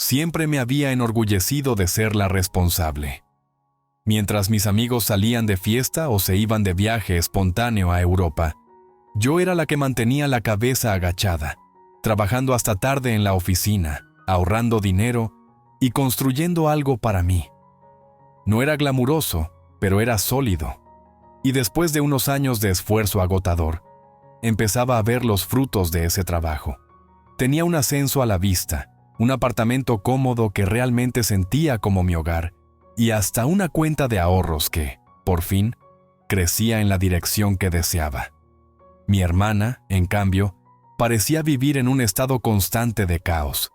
siempre me había enorgullecido de ser la responsable. Mientras mis amigos salían de fiesta o se iban de viaje espontáneo a Europa, yo era la que mantenía la cabeza agachada, trabajando hasta tarde en la oficina, ahorrando dinero y construyendo algo para mí. No era glamuroso, pero era sólido. Y después de unos años de esfuerzo agotador, empezaba a ver los frutos de ese trabajo. Tenía un ascenso a la vista, un apartamento cómodo que realmente sentía como mi hogar, y hasta una cuenta de ahorros que, por fin, crecía en la dirección que deseaba. Mi hermana, en cambio, parecía vivir en un estado constante de caos.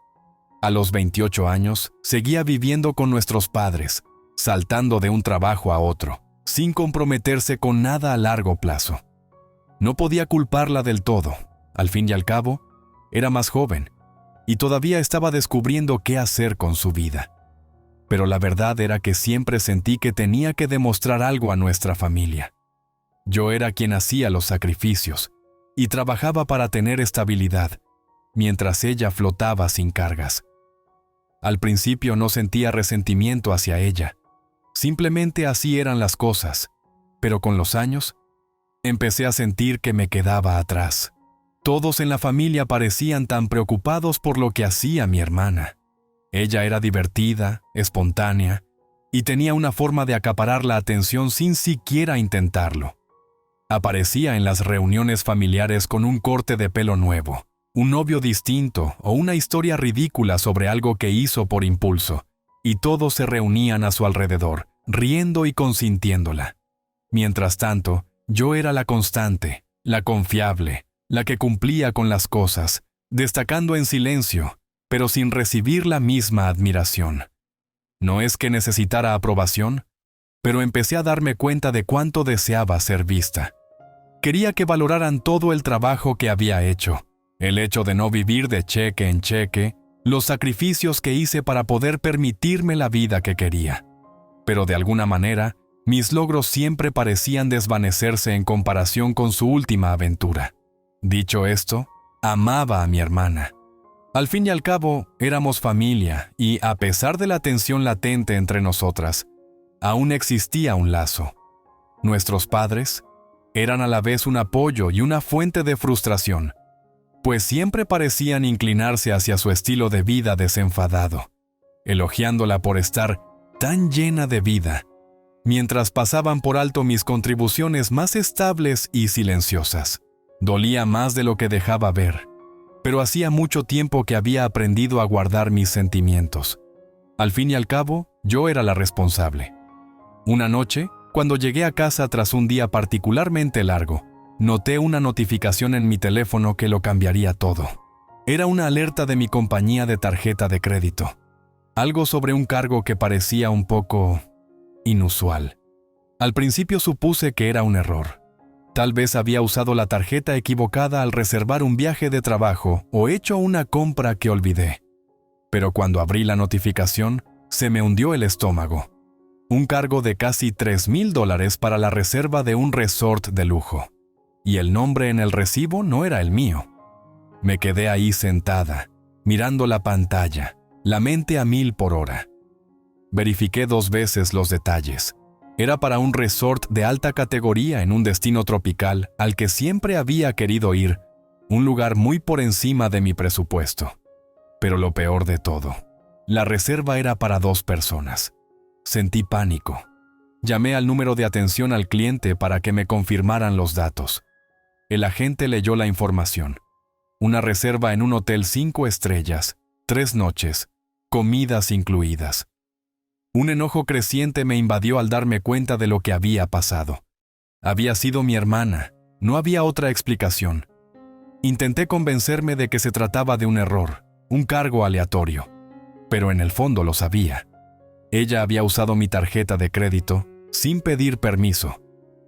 A los 28 años, seguía viviendo con nuestros padres, saltando de un trabajo a otro, sin comprometerse con nada a largo plazo. No podía culparla del todo. Al fin y al cabo, era más joven, y todavía estaba descubriendo qué hacer con su vida. Pero la verdad era que siempre sentí que tenía que demostrar algo a nuestra familia. Yo era quien hacía los sacrificios y trabajaba para tener estabilidad, mientras ella flotaba sin cargas. Al principio no sentía resentimiento hacia ella. Simplemente así eran las cosas, pero con los años, empecé a sentir que me quedaba atrás. Todos en la familia parecían tan preocupados por lo que hacía mi hermana. Ella era divertida, espontánea, y tenía una forma de acaparar la atención sin siquiera intentarlo. Aparecía en las reuniones familiares con un corte de pelo nuevo, un novio distinto o una historia ridícula sobre algo que hizo por impulso, y todos se reunían a su alrededor, riendo y consintiéndola. Mientras tanto, yo era la constante, la confiable, la que cumplía con las cosas, destacando en silencio, pero sin recibir la misma admiración. No es que necesitara aprobación, pero empecé a darme cuenta de cuánto deseaba ser vista. Quería que valoraran todo el trabajo que había hecho, el hecho de no vivir de cheque en cheque, los sacrificios que hice para poder permitirme la vida que quería. Pero de alguna manera, mis logros siempre parecían desvanecerse en comparación con su última aventura. Dicho esto, amaba a mi hermana. Al fin y al cabo, éramos familia y, a pesar de la tensión latente entre nosotras, aún existía un lazo. Nuestros padres eran a la vez un apoyo y una fuente de frustración, pues siempre parecían inclinarse hacia su estilo de vida desenfadado, elogiándola por estar tan llena de vida, mientras pasaban por alto mis contribuciones más estables y silenciosas. Dolía más de lo que dejaba ver, pero hacía mucho tiempo que había aprendido a guardar mis sentimientos. Al fin y al cabo, yo era la responsable. Una noche, cuando llegué a casa tras un día particularmente largo, noté una notificación en mi teléfono que lo cambiaría todo. Era una alerta de mi compañía de tarjeta de crédito. Algo sobre un cargo que parecía un poco inusual. Al principio supuse que era un error. Tal vez había usado la tarjeta equivocada al reservar un viaje de trabajo o hecho una compra que olvidé. Pero cuando abrí la notificación, se me hundió el estómago. Un cargo de casi $3,000 para la reserva de un resort de lujo. Y el nombre en el recibo no era el mío. Me quedé ahí sentada, mirando la pantalla, la mente a 1000 por hora. Verifiqué 2 veces los detalles. Era para un resort de alta categoría en un destino tropical al que siempre había querido ir, un lugar muy por encima de mi presupuesto. Pero lo peor de todo, la reserva era para 2 personas. Sentí pánico. Llamé al número de atención al cliente para que me confirmaran los datos. El agente leyó la información. Una reserva en un hotel 5 estrellas, 3 noches, comidas incluidas. Un enojo creciente me invadió al darme cuenta de lo que había pasado. Había sido mi hermana, no había otra explicación. Intenté convencerme de que se trataba de un error, un cargo aleatorio, pero en el fondo lo sabía. Ella había usado mi tarjeta de crédito, sin pedir permiso,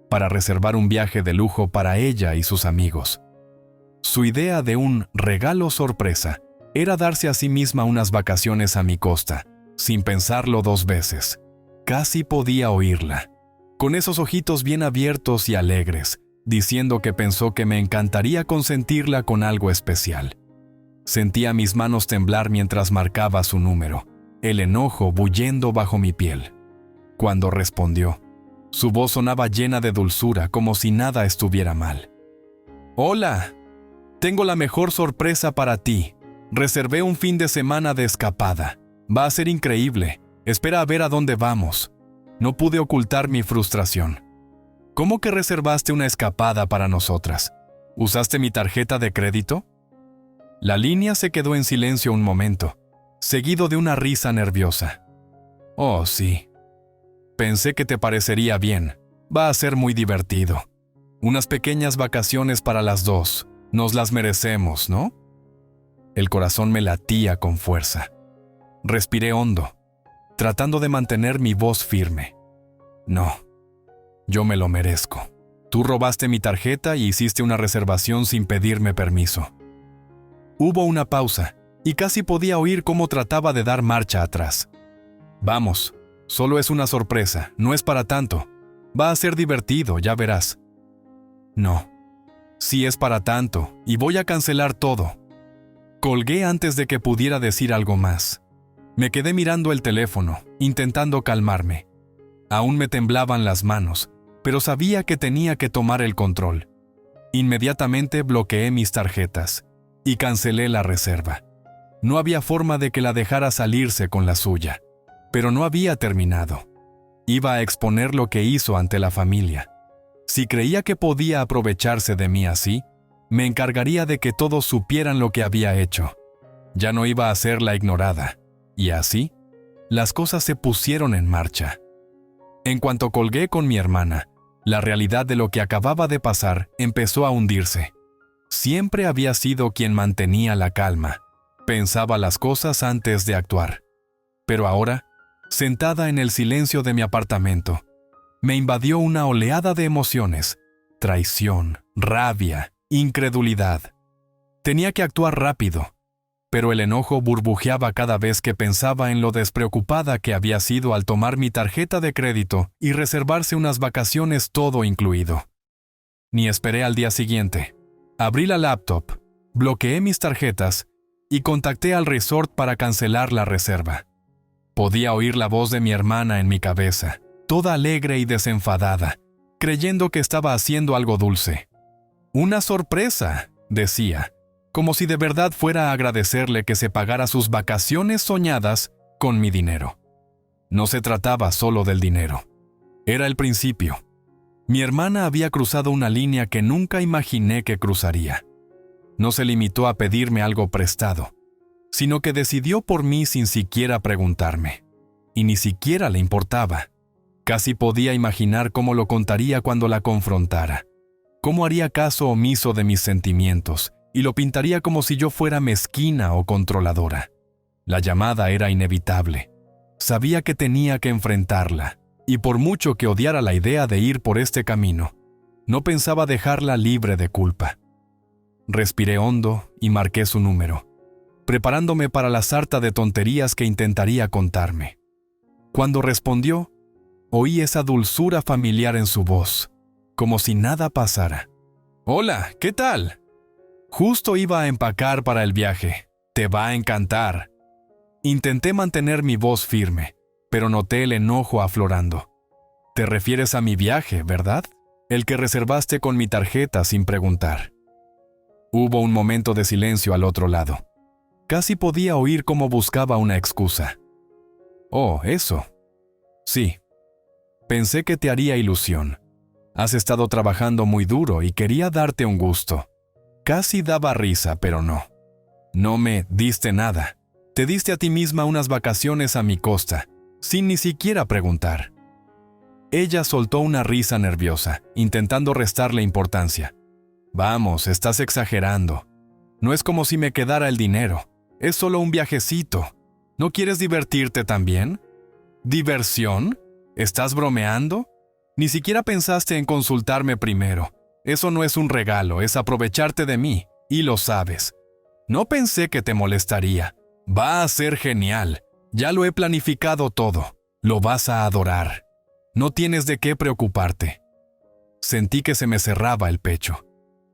para reservar un viaje de lujo para ella y sus amigos. Su idea de un regalo sorpresa era darse a sí misma unas vacaciones a mi costa, sin pensarlo 2 veces. Casi podía oírla, con esos ojitos bien abiertos y alegres, diciendo que pensó que me encantaría consentirla con algo especial. Sentía mis manos temblar mientras marcaba su número, el enojo bullendo bajo mi piel. Cuando respondió, su voz sonaba llena de dulzura, como si nada estuviera mal. «Hola, tengo la mejor sorpresa para ti. Reservé un fin de semana de escapada. Va a ser increíble. Espera a ver a dónde vamos». No pude ocultar mi frustración. «¿Cómo que reservaste una escapada para nosotras? ¿Usaste mi tarjeta de crédito?» La línea se quedó en silencio un momento, seguido de una risa nerviosa. «Oh, sí. Pensé que te parecería bien. Va a ser muy divertido. Unas pequeñas vacaciones para las dos. Nos las merecemos, ¿no?» El corazón me latía con fuerza. Respiré hondo, tratando de mantener mi voz firme. «No, yo me lo merezco. Tú robaste mi tarjeta y hiciste una reservación sin pedirme permiso». Hubo una pausa, y casi podía oír cómo trataba de dar marcha atrás. «Vamos, solo es una sorpresa, no es para tanto. Va a ser divertido, ya verás». «No, sí es para tanto, y voy a cancelar todo». Colgué antes de que pudiera decir algo más. Me quedé mirando el teléfono, intentando calmarme. Aún me temblaban las manos, pero sabía que tenía que tomar el control. Inmediatamente bloqueé mis tarjetas y cancelé la reserva. No había forma de que la dejara salirse con la suya, pero no había terminado. Iba a exponer lo que hizo ante la familia. Si creía que podía aprovecharse de mí así, me encargaría de que todos supieran lo que había hecho. Ya no iba a ser la ignorada. Y así, las cosas se pusieron en marcha. En cuanto colgué con mi hermana, la realidad de lo que acababa de pasar empezó a hundirse. Siempre había sido quien mantenía la calma. Pensaba las cosas antes de actuar. Pero ahora, sentada en el silencio de mi apartamento, me invadió una oleada de emociones: traición, rabia, incredulidad. Tenía que actuar rápido, pero el enojo burbujeaba cada vez que pensaba en lo despreocupada que había sido al tomar mi tarjeta de crédito y reservarse unas vacaciones todo incluido. Ni esperé al día siguiente. Abrí la laptop, bloqueé mis tarjetas y contacté al resort para cancelar la reserva. Podía oír la voz de mi hermana en mi cabeza, toda alegre y desenfadada, creyendo que estaba haciendo algo dulce. «Una sorpresa», decía, como si de verdad fuera a agradecerle que se pagara sus vacaciones soñadas con mi dinero. No se trataba solo del dinero. Era el principio. Mi hermana había cruzado una línea que nunca imaginé que cruzaría. No se limitó a pedirme algo prestado, sino que decidió por mí sin siquiera preguntarme. Y ni siquiera le importaba. Casi podía imaginar cómo lo contaría cuando la confrontara. Cómo haría caso omiso de mis sentimientos y lo pintaría como si yo fuera mezquina o controladora. La llamada era inevitable. Sabía que tenía que enfrentarla, y por mucho que odiara la idea de ir por este camino, no pensaba dejarla libre de culpa. Respiré hondo y marqué su número, preparándome para la sarta de tonterías que intentaría contarme. Cuando respondió, oí esa dulzura familiar en su voz, como si nada pasara. «Hola, ¿qué tal? Justo iba a empacar para el viaje. Te va a encantar». Intenté mantener mi voz firme, pero noté el enojo aflorando. «Te refieres a mi viaje, ¿verdad? El que reservaste con mi tarjeta sin preguntar». Hubo un momento de silencio al otro lado. Casi podía oír cómo buscaba una excusa. «Oh, eso. Sí. Pensé que te haría ilusión. Has estado trabajando muy duro y quería darte un gusto». Casi daba risa, pero no. «No me diste nada. Te diste a ti misma unas vacaciones a mi costa, sin ni siquiera preguntar». Ella soltó una risa nerviosa, intentando restarle importancia. «Vamos, estás exagerando. No es como si me quedara el dinero. Es solo un viajecito. ¿No quieres divertirte también?» «¿Diversión? ¿Estás bromeando? Ni siquiera pensaste en consultarme primero. Eso no es un regalo, es aprovecharte de mí, y lo sabes. No pensé que te molestaría. Va a ser genial. Ya lo he planificado todo. Lo vas a adorar. No tienes de qué preocuparte». Sentí que se me cerraba el pecho.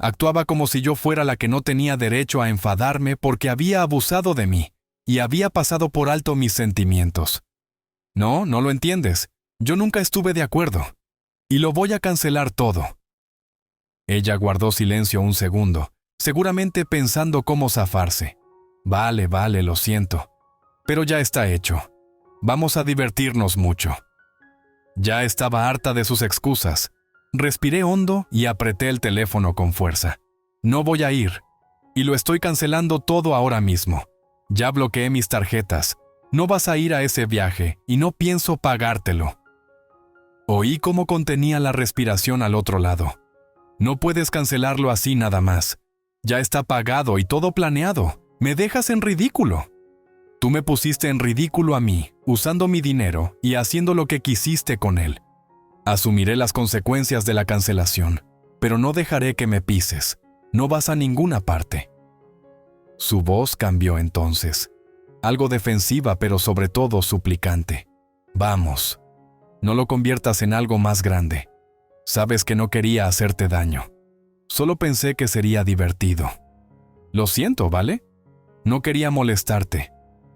Actuaba como si yo fuera la que no tenía derecho a enfadarme porque había abusado de mí y había pasado por alto mis sentimientos. No, no lo entiendes. Yo nunca estuve de acuerdo. Y lo voy a cancelar todo. Ella guardó silencio un segundo, seguramente pensando cómo zafarse. Vale, lo siento. Pero ya está hecho. Vamos a divertirnos mucho. Ya estaba harta de sus excusas. Respiré hondo y apreté el teléfono con fuerza. No voy a ir. Y lo estoy cancelando todo ahora mismo. Ya bloqueé mis tarjetas. No vas a ir a ese viaje y no pienso pagártelo. Oí cómo contenía la respiración al otro lado. No puedes cancelarlo así nada más. Ya está pagado y todo planeado. Me dejas en ridículo. Tú me pusiste en ridículo a mí, usando mi dinero y haciendo lo que quisiste con él. Asumiré las consecuencias de la cancelación, pero no dejaré que me pises. No vas a ninguna parte. Su voz cambió entonces. Algo defensiva, pero sobre todo suplicante. Vamos. No lo conviertas en algo más grande. Sabes que no quería hacerte daño. Solo pensé que sería divertido. Lo siento, ¿vale? No quería molestarte.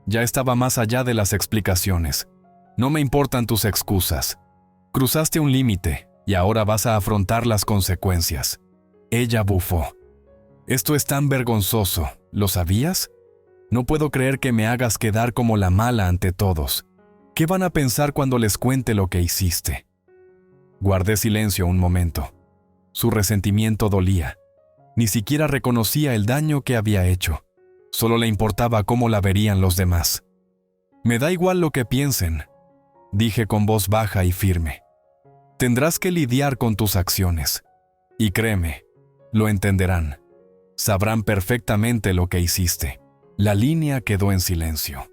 Ya estaba más allá de las explicaciones. No me importan tus excusas. Cruzaste un límite y ahora vas a afrontar las consecuencias. Ella bufó. Esto es tan vergonzoso, ¿lo sabías? No puedo creer que me hagas quedar como la mala ante todos. ¿Qué van a pensar cuando les cuente lo que hiciste? Guardé silencio un momento. Su resentimiento dolía. Ni siquiera reconocía el daño que había hecho. Solo le importaba cómo la verían los demás. Me da igual lo que piensen, dije con voz baja y firme. Tendrás que lidiar con tus acciones. Y créeme, lo entenderán. Sabrán perfectamente lo que hiciste. La línea quedó en silencio.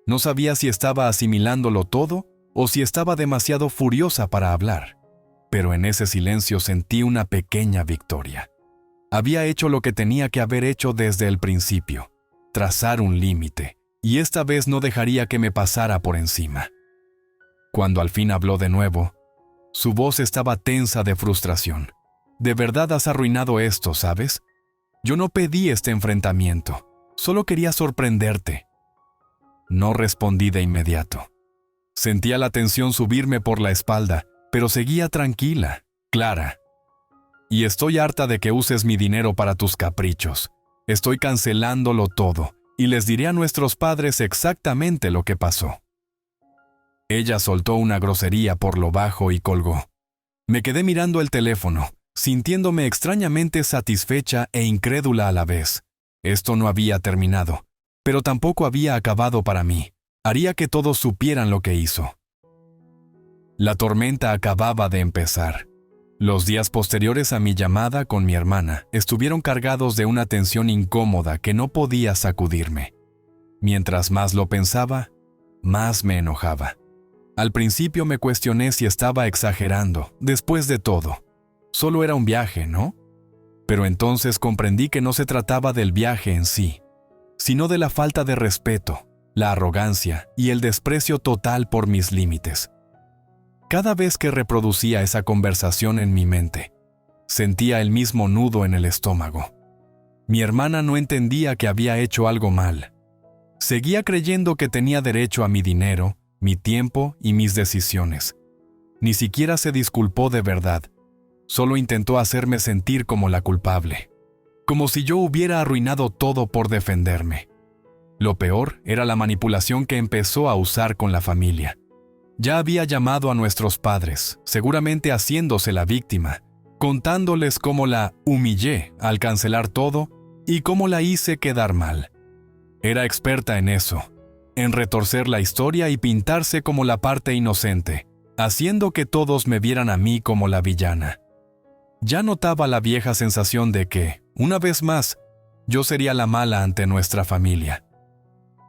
No sabía si estaba asimilándolo todo o si estaba demasiado furiosa para hablar. Pero en ese silencio sentí una pequeña victoria. Había hecho lo que tenía que haber hecho desde el principio. Trazar un límite, y esta vez no dejaría que me pasara por encima. Cuando al fin habló de nuevo, su voz estaba tensa de frustración. De verdad has arruinado esto, ¿sabes? Yo no pedí este enfrentamiento, solo quería sorprenderte. No respondí de inmediato. Sentía la tensión subirme por la espalda, pero seguía tranquila, clara. Y estoy harta de que uses mi dinero para tus caprichos. Estoy cancelándolo todo, y les diré a nuestros padres exactamente lo que pasó. Ella soltó una grosería por lo bajo y colgó. Me quedé mirando el teléfono, sintiéndome extrañamente satisfecha e incrédula a la vez. Esto no había terminado, pero tampoco había acabado para mí. Haría que todos supieran lo que hizo. La tormenta acababa de empezar. Los días posteriores a mi llamada con mi hermana estuvieron cargados de una tensión incómoda que no podía sacudirme. Mientras más lo pensaba, más me enojaba. Al principio me cuestioné si estaba exagerando, después de todo. Solo era un viaje, ¿no? Pero entonces comprendí que no se trataba del viaje en sí, sino de la falta de respeto, la arrogancia y el desprecio total por mis límites. Cada vez que reproducía esa conversación en mi mente, sentía el mismo nudo en el estómago. Mi hermana no entendía que había hecho algo mal. Seguía creyendo que tenía derecho a mi dinero, mi tiempo y mis decisiones. Ni siquiera se disculpó de verdad. Solo intentó hacerme sentir como la culpable. Como si yo hubiera arruinado todo por defenderme. Lo peor era la manipulación que empezó a usar con la familia. Ya había llamado a nuestros padres, seguramente haciéndose la víctima, contándoles cómo la humillé al cancelar todo y cómo la hice quedar mal. Era experta en eso, en retorcer la historia y pintarse como la parte inocente, haciendo que todos me vieran a mí como la villana. Ya notaba la vieja sensación de que, una vez más, yo sería la mala ante nuestra familia.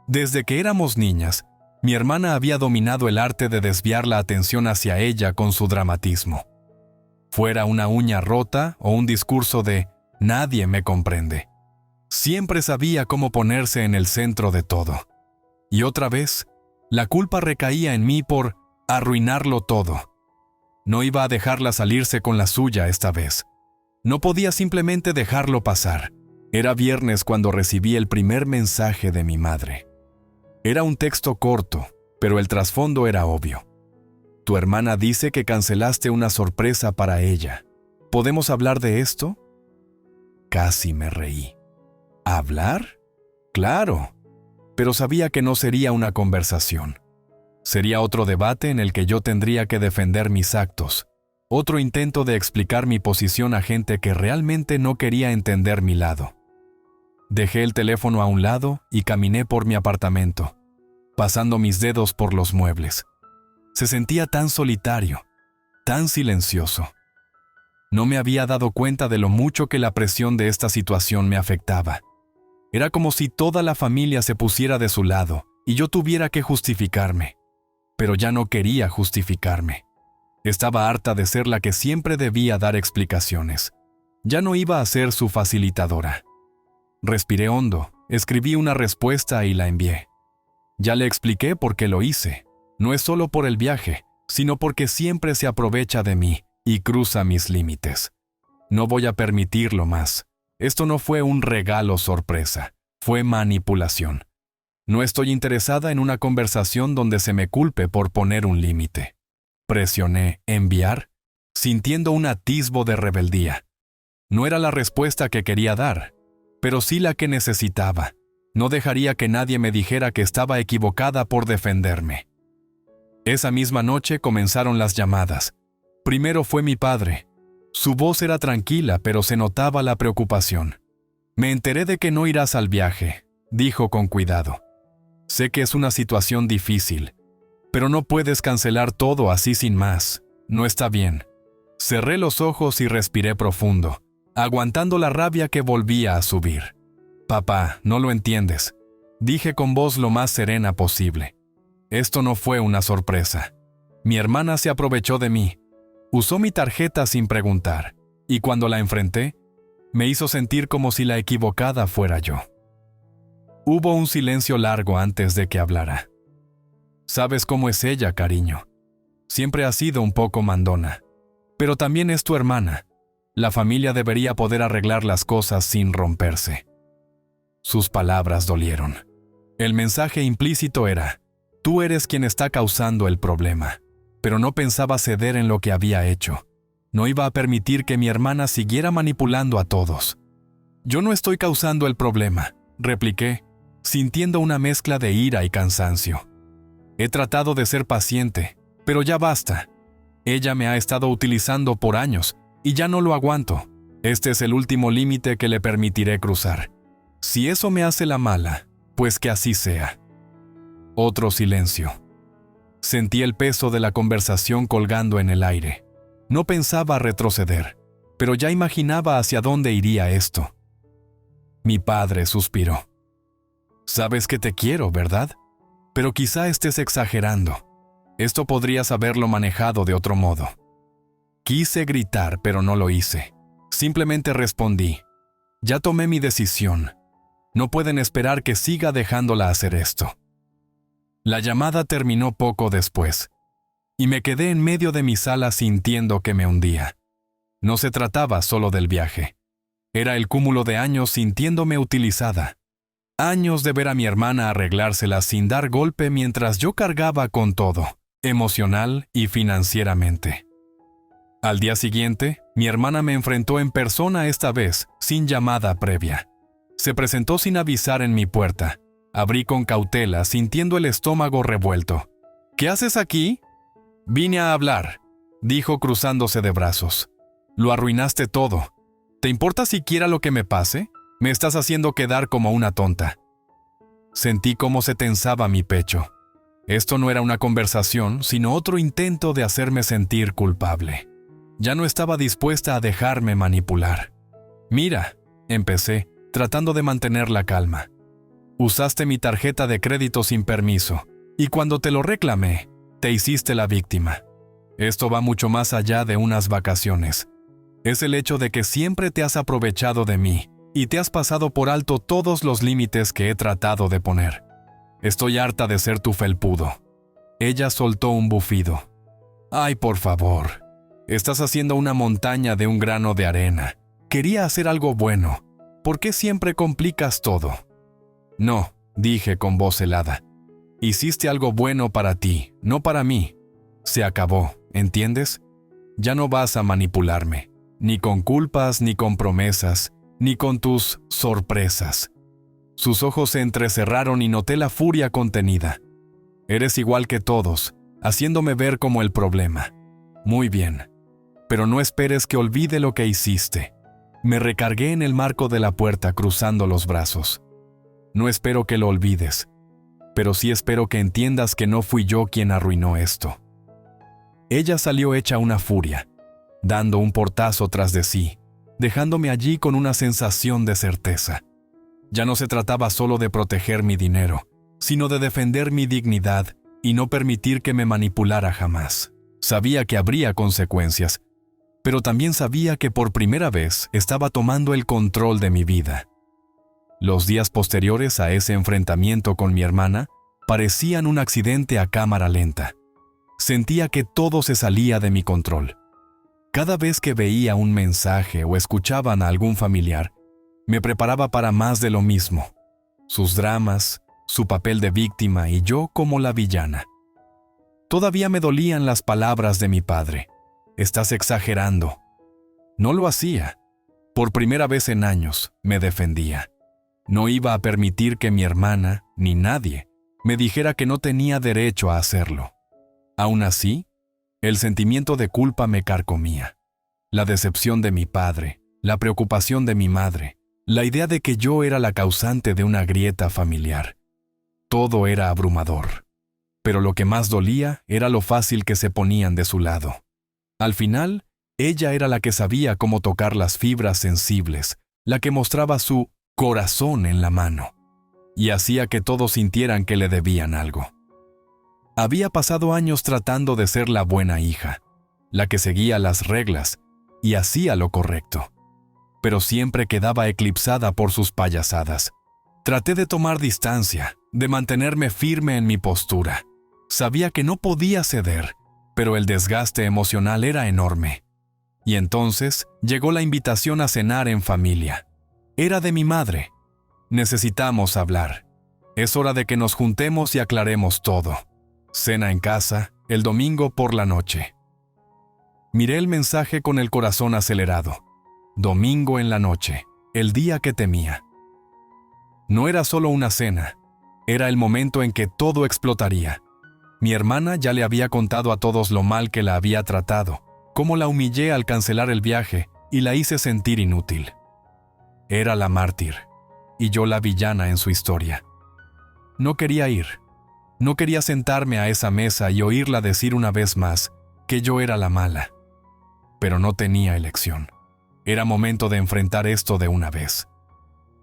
Desde que éramos niñas, mi hermana había dominado el arte de desviar la atención hacia ella con su dramatismo. Fuera una uña rota o un discurso de «nadie me comprende». Siempre sabía cómo ponerse en el centro de todo. Y otra vez, la culpa recaía en mí por arruinarlo todo. No iba a dejarla salirse con la suya esta vez. No podía simplemente dejarlo pasar. Era viernes cuando recibí el primer mensaje de mi madre. Era un texto corto, pero el trasfondo era obvio. Tu hermana dice que cancelaste una sorpresa para ella. ¿Podemos hablar de esto? Casi me reí. ¿Hablar? Claro, pero sabía que no sería una conversación. Sería otro debate en el que yo tendría que defender mis actos, otro intento de explicar mi posición a gente que realmente no quería entender mi lado. Dejé el teléfono a un lado y caminé por mi apartamento, pasando mis dedos por los muebles. Se sentía tan solitario, tan silencioso. No me había dado cuenta de lo mucho que la presión de esta situación me afectaba. Era como si toda la familia se pusiera de su lado y yo tuviera que justificarme. Pero ya no quería justificarme. Estaba harta de ser la que siempre debía dar explicaciones. Ya no iba a ser su facilitadora. Respiré hondo, escribí una respuesta y la envié. Ya le expliqué por qué lo hice. No es solo por el viaje, sino porque siempre se aprovecha de mí y cruza mis límites. No voy a permitirlo más. Esto no fue un regalo sorpresa, fue manipulación. No estoy interesada en una conversación donde se me culpe por poner un límite. Presioné enviar, sintiendo un atisbo de rebeldía. No era la respuesta que quería dar, pero sí la que necesitaba. No dejaría que nadie me dijera que estaba equivocada por defenderme. Esa misma noche comenzaron las llamadas. Primero fue mi padre. Su voz era tranquila, pero se notaba la preocupación. Me enteré de que no irás al viaje, dijo con cuidado. Sé que es una situación difícil, pero no puedes cancelar todo así sin más. No está bien. Cerré los ojos y respiré profundo, aguantando la rabia que volvía a subir. Papá, no lo entiendes, dije con voz lo más serena posible. Esto no fue una sorpresa. Mi hermana se aprovechó de mí. Usó mi tarjeta sin preguntar, y cuando la enfrenté, me hizo sentir como si la equivocada fuera yo. Hubo un silencio largo antes de que hablara. Sabes cómo es ella, cariño. Siempre ha sido un poco mandona. Pero también es tu hermana. La familia debería poder arreglar las cosas sin romperse. Sus palabras dolieron. El mensaje implícito era: tú eres quien está causando el problema. Pero no pensaba ceder en lo que había hecho. No iba a permitir que mi hermana siguiera manipulando a todos. Yo no estoy causando el problema, repliqué, sintiendo una mezcla de ira y cansancio. He tratado de ser paciente, pero ya basta. Ella me ha estado utilizando por años y ya no lo aguanto. Este es el último límite que le permitiré cruzar. Si eso me hace la mala, pues que así sea. Otro silencio. Sentí el peso de la conversación colgando en el aire. No pensaba retroceder, pero ya imaginaba hacia dónde iría esto. Mi padre suspiró. Sabes que te quiero, ¿verdad? Pero quizá estés exagerando. Esto podrías haberlo manejado de otro modo. Quise gritar, pero no lo hice. Simplemente respondí. Ya tomé mi decisión. No pueden esperar que siga dejándola hacer esto. La llamada terminó poco después, y me quedé en medio de mi sala sintiendo que me hundía. No se trataba solo del viaje. Era el cúmulo de años sintiéndome utilizada. Años de ver a mi hermana arreglársela sin dar golpe mientras yo cargaba con todo, emocional y financieramente. Al día siguiente, mi hermana me enfrentó en persona esta vez, sin llamada previa. Se presentó sin avisar en mi puerta. Abrí con cautela, sintiendo el estómago revuelto. ¿Qué haces aquí? Vine a hablar, dijo cruzándose de brazos. Lo arruinaste todo. ¿Te importa siquiera lo que me pase? Me estás haciendo quedar como una tonta. Sentí cómo se tensaba mi pecho. Esto no era una conversación, sino otro intento de hacerme sentir culpable. Ya no estaba dispuesta a dejarme manipular. Mira, empecé, tratando de mantener la calma. Usaste mi tarjeta de crédito sin permiso, y cuando te lo reclamé, te hiciste la víctima. Esto va mucho más allá de unas vacaciones. Es el hecho de que siempre te has aprovechado de mí, y te has pasado por alto todos los límites que he tratado de poner. Estoy harta de ser tu felpudo. Ella soltó un bufido. Ay, por favor. Estás haciendo una montaña de un grano de arena. Quería hacer algo bueno. ¿Por qué siempre complicas todo? No, dije con voz helada. Hiciste algo bueno para ti, no para mí. Se acabó, ¿entiendes? Ya no vas a manipularme, ni con culpas, ni con promesas, ni con tus sorpresas. Sus ojos se entrecerraron y noté la furia contenida. Eres igual que todos, haciéndome ver como el problema. Muy bien, pero no esperes que olvide lo que hiciste. Me recargué en el marco de la puerta cruzando los brazos. No espero que lo olvides, pero sí espero que entiendas que no fui yo quien arruinó esto. Ella salió hecha una furia, dando un portazo tras de sí, dejándome allí con una sensación de certeza. Ya no se trataba solo de proteger mi dinero, sino de defender mi dignidad y no permitir que me manipulara jamás. Sabía que habría consecuencias, pero también sabía que por primera vez estaba tomando el control de mi vida. Los días posteriores a ese enfrentamiento con mi hermana parecían un accidente a cámara lenta. Sentía que todo se salía de mi control. Cada vez que veía un mensaje o escuchaban a algún familiar, me preparaba para más de lo mismo. Sus dramas, su papel de víctima y yo como la villana. Todavía me dolían las palabras de mi padre. Estás exagerando. No lo hacía. Por primera vez en años, me defendía. No iba a permitir que mi hermana, ni nadie, me dijera que no tenía derecho a hacerlo. Aún así, el sentimiento de culpa me carcomía. La decepción de mi padre, la preocupación de mi madre, la idea de que yo era la causante de una grieta familiar. Todo era abrumador. Pero lo que más dolía era lo fácil que se ponían de su lado. Al final, ella era la que sabía cómo tocar las fibras sensibles, la que mostraba su corazón en la mano, y hacía que todos sintieran que le debían algo. Había pasado años tratando de ser la buena hija, la que seguía las reglas y hacía lo correcto, pero siempre quedaba eclipsada por sus payasadas. Traté de tomar distancia, de mantenerme firme en mi postura. Sabía que no podía ceder, pero el desgaste emocional era enorme. Y entonces llegó la invitación a cenar en familia. Era de mi madre. Necesitamos hablar. Es hora de que nos juntemos y aclaremos todo. Cena en casa, el domingo por la noche. Miré el mensaje con el corazón acelerado. Domingo en la noche, el día que temía. No era solo una cena, era el momento en que todo explotaría. Mi hermana ya le había contado a todos lo mal que la había tratado, cómo la humillé al cancelar el viaje y la hice sentir inútil. Era la mártir, y yo la villana en su historia. No quería ir. No quería sentarme a esa mesa y oírla decir una vez más que yo era la mala. Pero no tenía elección. Era momento de enfrentar esto de una vez.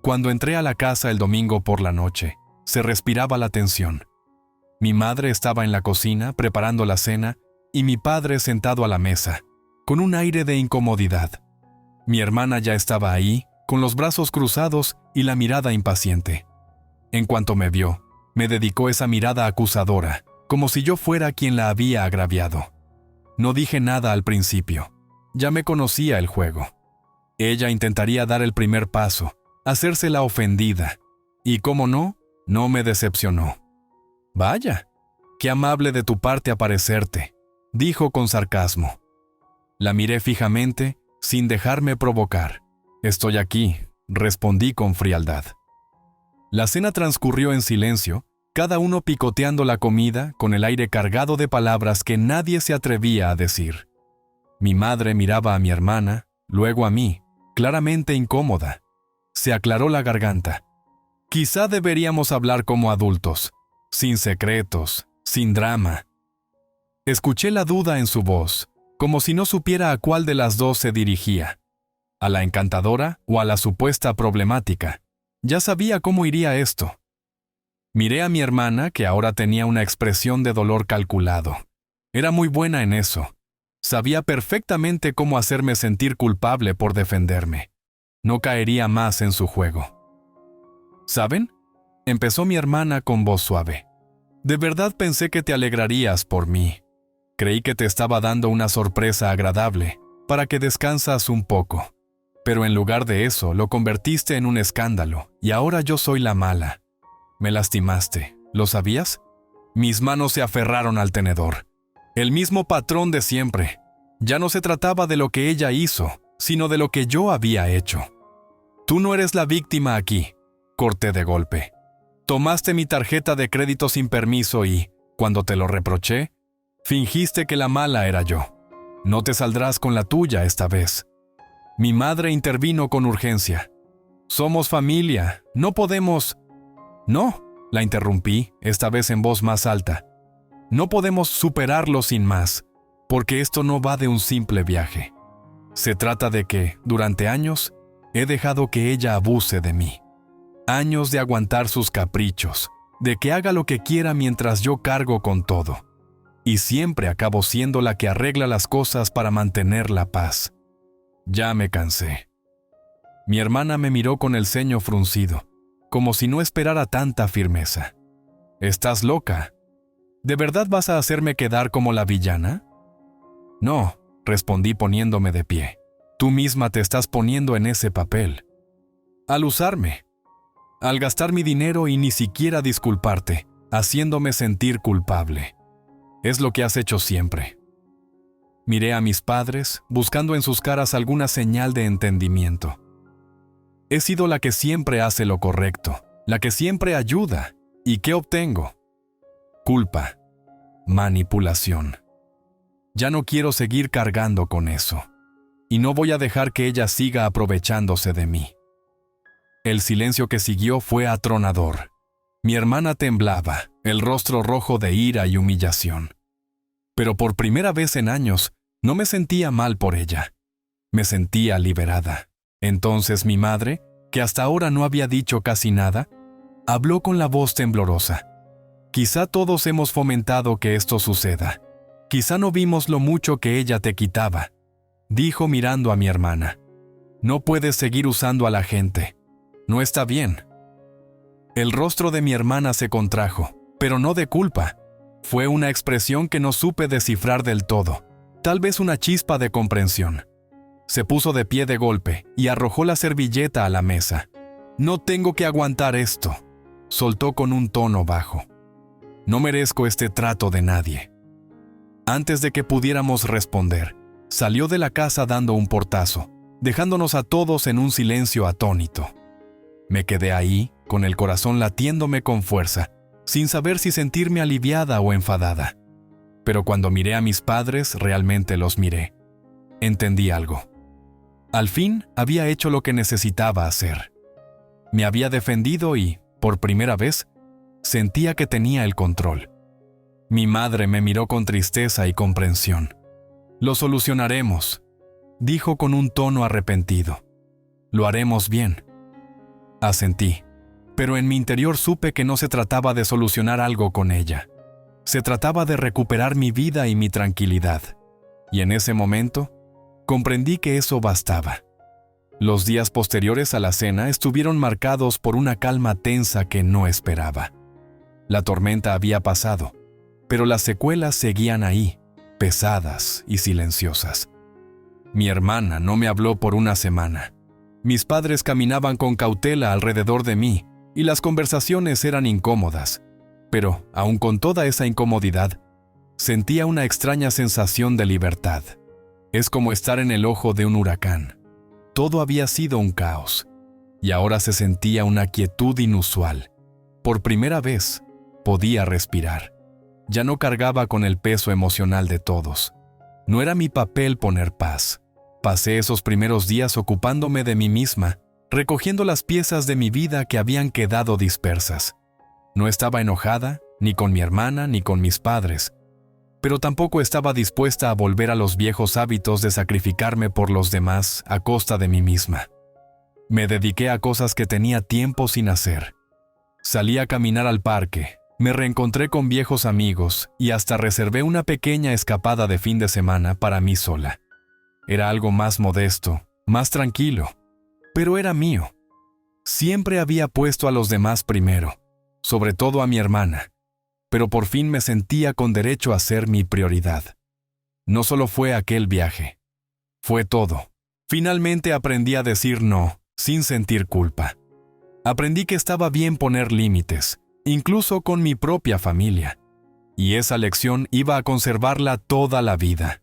Cuando entré a la casa el domingo por la noche, se respiraba la tensión. Mi madre estaba en la cocina preparando la cena y mi padre sentado a la mesa, con un aire de incomodidad. Mi hermana ya estaba ahí, con los brazos cruzados y la mirada impaciente. En cuanto me vio, me dedicó esa mirada acusadora, como si yo fuera quien la había agraviado. No dije nada al principio. Ya me conocía el juego. Ella intentaría dar el primer paso, hacerse la ofendida, y cómo no, no me decepcionó. «Vaya, qué amable de tu parte aparecerte», dijo con sarcasmo. La miré fijamente, sin dejarme provocar. «Estoy aquí», respondí con frialdad. La cena transcurrió en silencio, cada uno picoteando la comida con el aire cargado de palabras que nadie se atrevía a decir. Mi madre miraba a mi hermana, luego a mí, claramente incómoda. Se aclaró la garganta. Quizá deberíamos hablar como adultos, sin secretos, sin drama. Escuché la duda en su voz, como si no supiera a cuál de las dos se dirigía, a la encantadora o a la supuesta problemática. Ya sabía cómo iría esto. Miré a mi hermana, que ahora tenía una expresión de dolor calculado. Era muy buena en eso. Sabía perfectamente cómo hacerme sentir culpable por defenderme. No caería más en su juego. ¿Saben?, empezó mi hermana con voz suave. De verdad pensé que te alegrarías por mí. Creí que te estaba dando una sorpresa agradable, para que descansas un poco. Pero en lugar de eso, lo convertiste en un escándalo, y ahora yo soy la mala. Me lastimaste, ¿lo sabías? Mis manos se aferraron al tenedor. El mismo patrón de siempre. Ya no se trataba de lo que ella hizo, sino de lo que yo había hecho. Tú no eres la víctima aquí, corté de golpe. Tomaste mi tarjeta de crédito sin permiso y, cuando te lo reproché, fingiste que la mala era yo. No te saldrás con la tuya esta vez. Mi madre intervino con urgencia. Somos familia, no podemos... No, la interrumpí, esta vez en voz más alta. No podemos superarlo sin más, porque esto no va de un simple viaje. Se trata de que, durante años, he dejado que ella abuse de mí. Años de aguantar sus caprichos, de que haga lo que quiera mientras yo cargo con todo. Y siempre acabo siendo la que arregla las cosas para mantener la paz. Ya me cansé. Mi hermana me miró con el ceño fruncido, como si no esperara tanta firmeza. ¿Estás loca? ¿De verdad vas a hacerme quedar como la villana? No, respondí poniéndome de pie. Tú misma te estás poniendo en ese papel. Al usarme. Al gastar mi dinero y ni siquiera disculparte, haciéndome sentir culpable. Es lo que has hecho siempre. Miré a mis padres, buscando en sus caras alguna señal de entendimiento. He sido la que siempre hace lo correcto, la que siempre ayuda. ¿Y qué obtengo? Culpa. Manipulación. Ya no quiero seguir cargando con eso. Y no voy a dejar que ella siga aprovechándose de mí. El silencio que siguió fue atronador. Mi hermana temblaba, el rostro rojo de ira y humillación. Pero por primera vez en años, no me sentía mal por ella. Me sentía liberada. Entonces mi madre, que hasta ahora no había dicho casi nada, habló con la voz temblorosa. Quizá todos hemos fomentado que esto suceda. Quizá no vimos lo mucho que ella te quitaba, dijo mirando a mi hermana. No puedes seguir usando a la gente. No está bien. El rostro de mi hermana se contrajo, pero no de culpa. Fue una expresión que no supe descifrar del todo, tal vez una chispa de comprensión. Se puso de pie de golpe y arrojó la servilleta a la mesa. No tengo que aguantar esto, soltó con un tono bajo. No merezco este trato de nadie. Antes de que pudiéramos responder, salió de la casa dando un portazo, dejándonos a todos en un silencio atónito. Me quedé ahí, con el corazón latiéndome con fuerza, sin saber si sentirme aliviada o enfadada. Pero cuando miré a mis padres, realmente los miré. Entendí algo. Al fin, había hecho lo que necesitaba hacer. Me había defendido y, por primera vez, sentía que tenía el control. Mi madre me miró con tristeza y comprensión. «Lo solucionaremos», dijo con un tono arrepentido. «Lo haremos bien». Asentí, pero en mi interior supe que no se trataba de solucionar algo con ella. Se trataba de recuperar mi vida y mi tranquilidad. Y en ese momento, comprendí que eso bastaba. Los días posteriores a la cena estuvieron marcados por una calma tensa que no esperaba. La tormenta había pasado, pero las secuelas seguían ahí, pesadas y silenciosas. Mi hermana no me habló por una semana. Mis padres caminaban con cautela alrededor de mí y las conversaciones eran incómodas. Pero, aun con toda esa incomodidad, sentía una extraña sensación de libertad. Es como estar en el ojo de un huracán. Todo había sido un caos, y ahora se sentía una quietud inusual. Por primera vez, podía respirar. Ya no cargaba con el peso emocional de todos. No era mi papel poner paz. Pasé esos primeros días ocupándome de mí misma, recogiendo las piezas de mi vida que habían quedado dispersas. No estaba enojada, ni con mi hermana, ni con mis padres, pero tampoco estaba dispuesta a volver a los viejos hábitos de sacrificarme por los demás a costa de mí misma. Me dediqué a cosas que tenía tiempo sin hacer. Salí a caminar al parque, me reencontré con viejos amigos y hasta reservé una pequeña escapada de fin de semana para mí sola. Era algo más modesto, más tranquilo, pero era mío. Siempre había puesto a los demás primero, sobre todo a mi hermana, pero por fin me sentía con derecho a ser mi prioridad. No solo fue aquel viaje, fue todo. Finalmente aprendí a decir no, sin sentir culpa. Aprendí que estaba bien poner límites, incluso con mi propia familia. Y esa lección iba a conservarla toda la vida.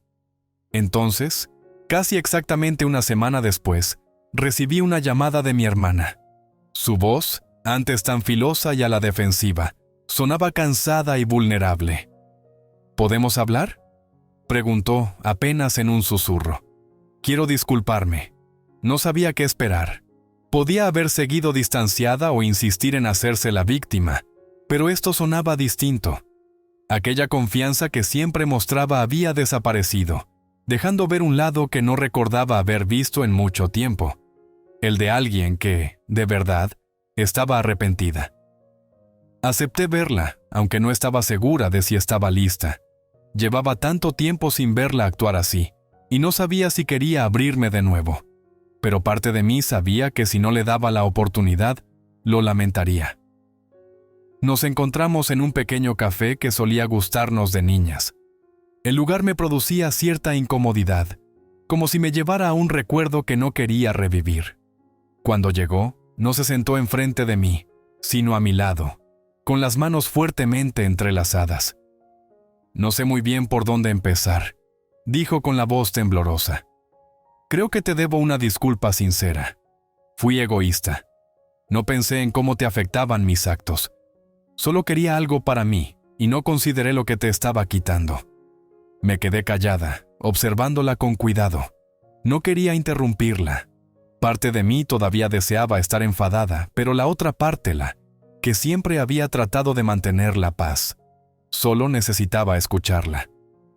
Entonces, casi exactamente una semana después, recibí una llamada de mi hermana. Su voz, antes tan filosa y a la defensiva, sonaba cansada y vulnerable. ¿Podemos hablar?, preguntó apenas en un susurro. Quiero disculparme. No sabía qué esperar. Podía haber seguido distanciada o insistir en hacerse la víctima, pero esto sonaba distinto. Aquella confianza que siempre mostraba había desaparecido, dejando ver un lado que no recordaba haber visto en mucho tiempo, el de alguien que, de verdad, estaba arrepentida. Acepté verla, aunque no estaba segura de si estaba lista. Llevaba tanto tiempo sin verla actuar así, y no sabía si quería abrirme de nuevo. Pero parte de mí sabía que si no le daba la oportunidad, lo lamentaría. Nos encontramos en un pequeño café que solía gustarnos de niñas. El lugar me producía cierta incomodidad, como si me llevara a un recuerdo que no quería revivir. Cuando llegó, no se sentó enfrente de mí, sino a mi lado, con las manos fuertemente entrelazadas. No sé muy bien por dónde empezar, dijo con la voz temblorosa. Creo que te debo una disculpa sincera. Fui egoísta. No pensé en cómo te afectaban mis actos. Solo quería algo para mí, y no consideré lo que te estaba quitando. Me quedé callada, observándola con cuidado. No quería interrumpirla. Parte de mí todavía deseaba estar enfadada, pero la otra parte, que siempre había tratado de mantener la paz. Solo necesitaba escucharla.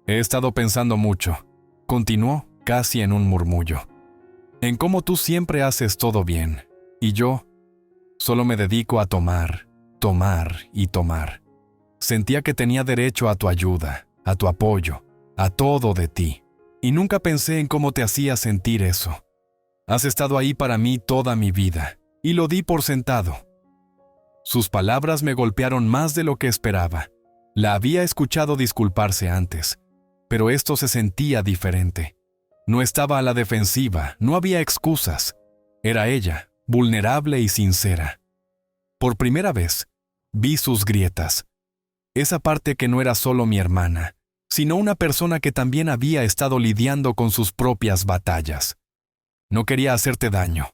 He estado pensando mucho, continuó casi en un murmullo, en cómo tú siempre haces todo bien, y yo solo me dedico a tomar, tomar y tomar. Sentía que tenía derecho a tu ayuda, a tu apoyo, a todo de ti, y nunca pensé en cómo te hacía sentir eso. Has estado ahí para mí toda mi vida, y lo di por sentado. Sus palabras me golpearon más de lo que esperaba. La había escuchado disculparse antes, pero esto se sentía diferente. No estaba a la defensiva, no había excusas. Era ella, vulnerable y sincera. Por primera vez, vi sus grietas. Esa parte que no era solo mi hermana, sino una persona que también había estado lidiando con sus propias batallas. No quería hacerte daño,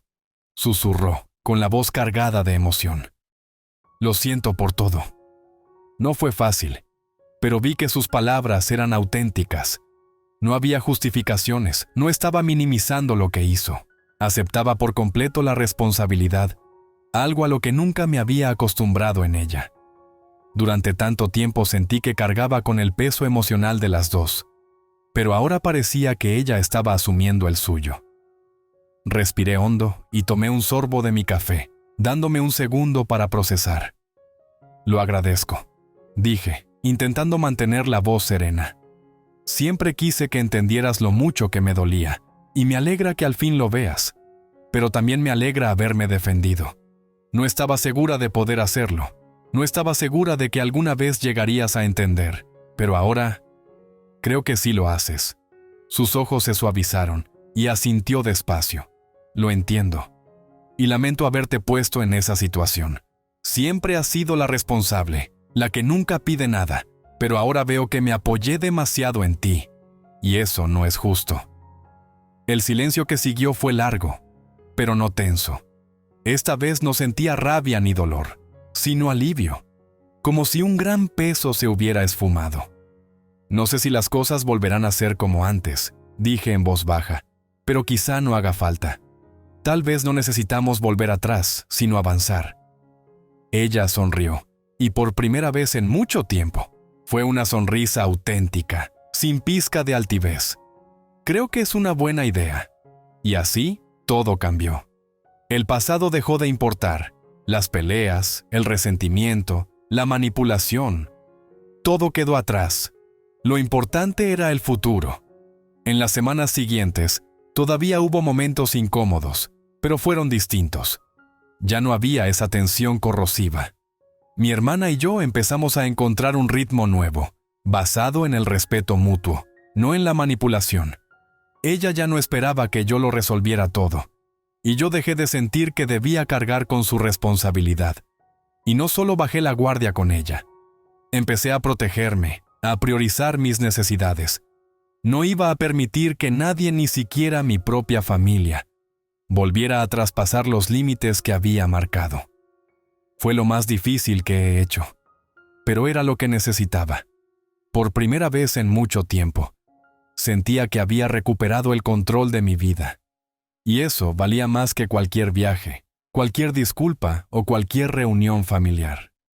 susurró, con la voz cargada de emoción. Lo siento por todo. No fue fácil, pero vi que sus palabras eran auténticas. No había justificaciones, no estaba minimizando lo que hizo. Aceptaba por completo la responsabilidad, algo a lo que nunca me había acostumbrado en ella. Durante tanto tiempo sentí que cargaba con el peso emocional de las dos, pero ahora parecía que ella estaba asumiendo el suyo. Respiré hondo y tomé un sorbo de mi café, dándome un segundo para procesar. Lo agradezco, dije, intentando mantener la voz serena. Siempre quise que entendieras lo mucho que me dolía, y me alegra que al fin lo veas, pero también me alegra haberme defendido. No estaba segura de poder hacerlo, no estaba segura de que alguna vez llegarías a entender, pero ahora creo que sí lo haces. Sus ojos se suavizaron y asintió despacio. Lo entiendo. Y lamento haberte puesto en esa situación. Siempre has sido la responsable, la que nunca pide nada, pero ahora veo que me apoyé demasiado en ti, y eso no es justo. El silencio que siguió fue largo, pero no tenso. Esta vez no sentía rabia ni dolor, sino alivio, como si un gran peso se hubiera esfumado. No sé si las cosas volverán a ser como antes, dije en voz baja, pero quizá no haga falta. Tal vez no necesitamos volver atrás, sino avanzar. Ella sonrió, y por primera vez en mucho tiempo, fue una sonrisa auténtica, sin pizca de altivez. Creo que es una buena idea. Y así, todo cambió. El pasado dejó de importar. Las peleas, el resentimiento, la manipulación. Todo quedó atrás. Lo importante era el futuro. En las semanas siguientes, todavía hubo momentos incómodos, pero fueron distintos. Ya no había esa tensión corrosiva. Mi hermana y yo empezamos a encontrar un ritmo nuevo, basado en el respeto mutuo, no en la manipulación. Ella ya no esperaba que yo lo resolviera todo, y yo dejé de sentir que debía cargar con su responsabilidad. Y no solo bajé la guardia con ella. Empecé a protegerme, a priorizar mis necesidades. No iba a permitir que nadie, ni siquiera mi propia familia, volviera a traspasar los límites que había marcado. Fue lo más difícil que he hecho, pero era lo que necesitaba. Por primera vez en mucho tiempo, sentía que había recuperado el control de mi vida. Y eso valía más que cualquier viaje, cualquier disculpa o cualquier reunión familiar.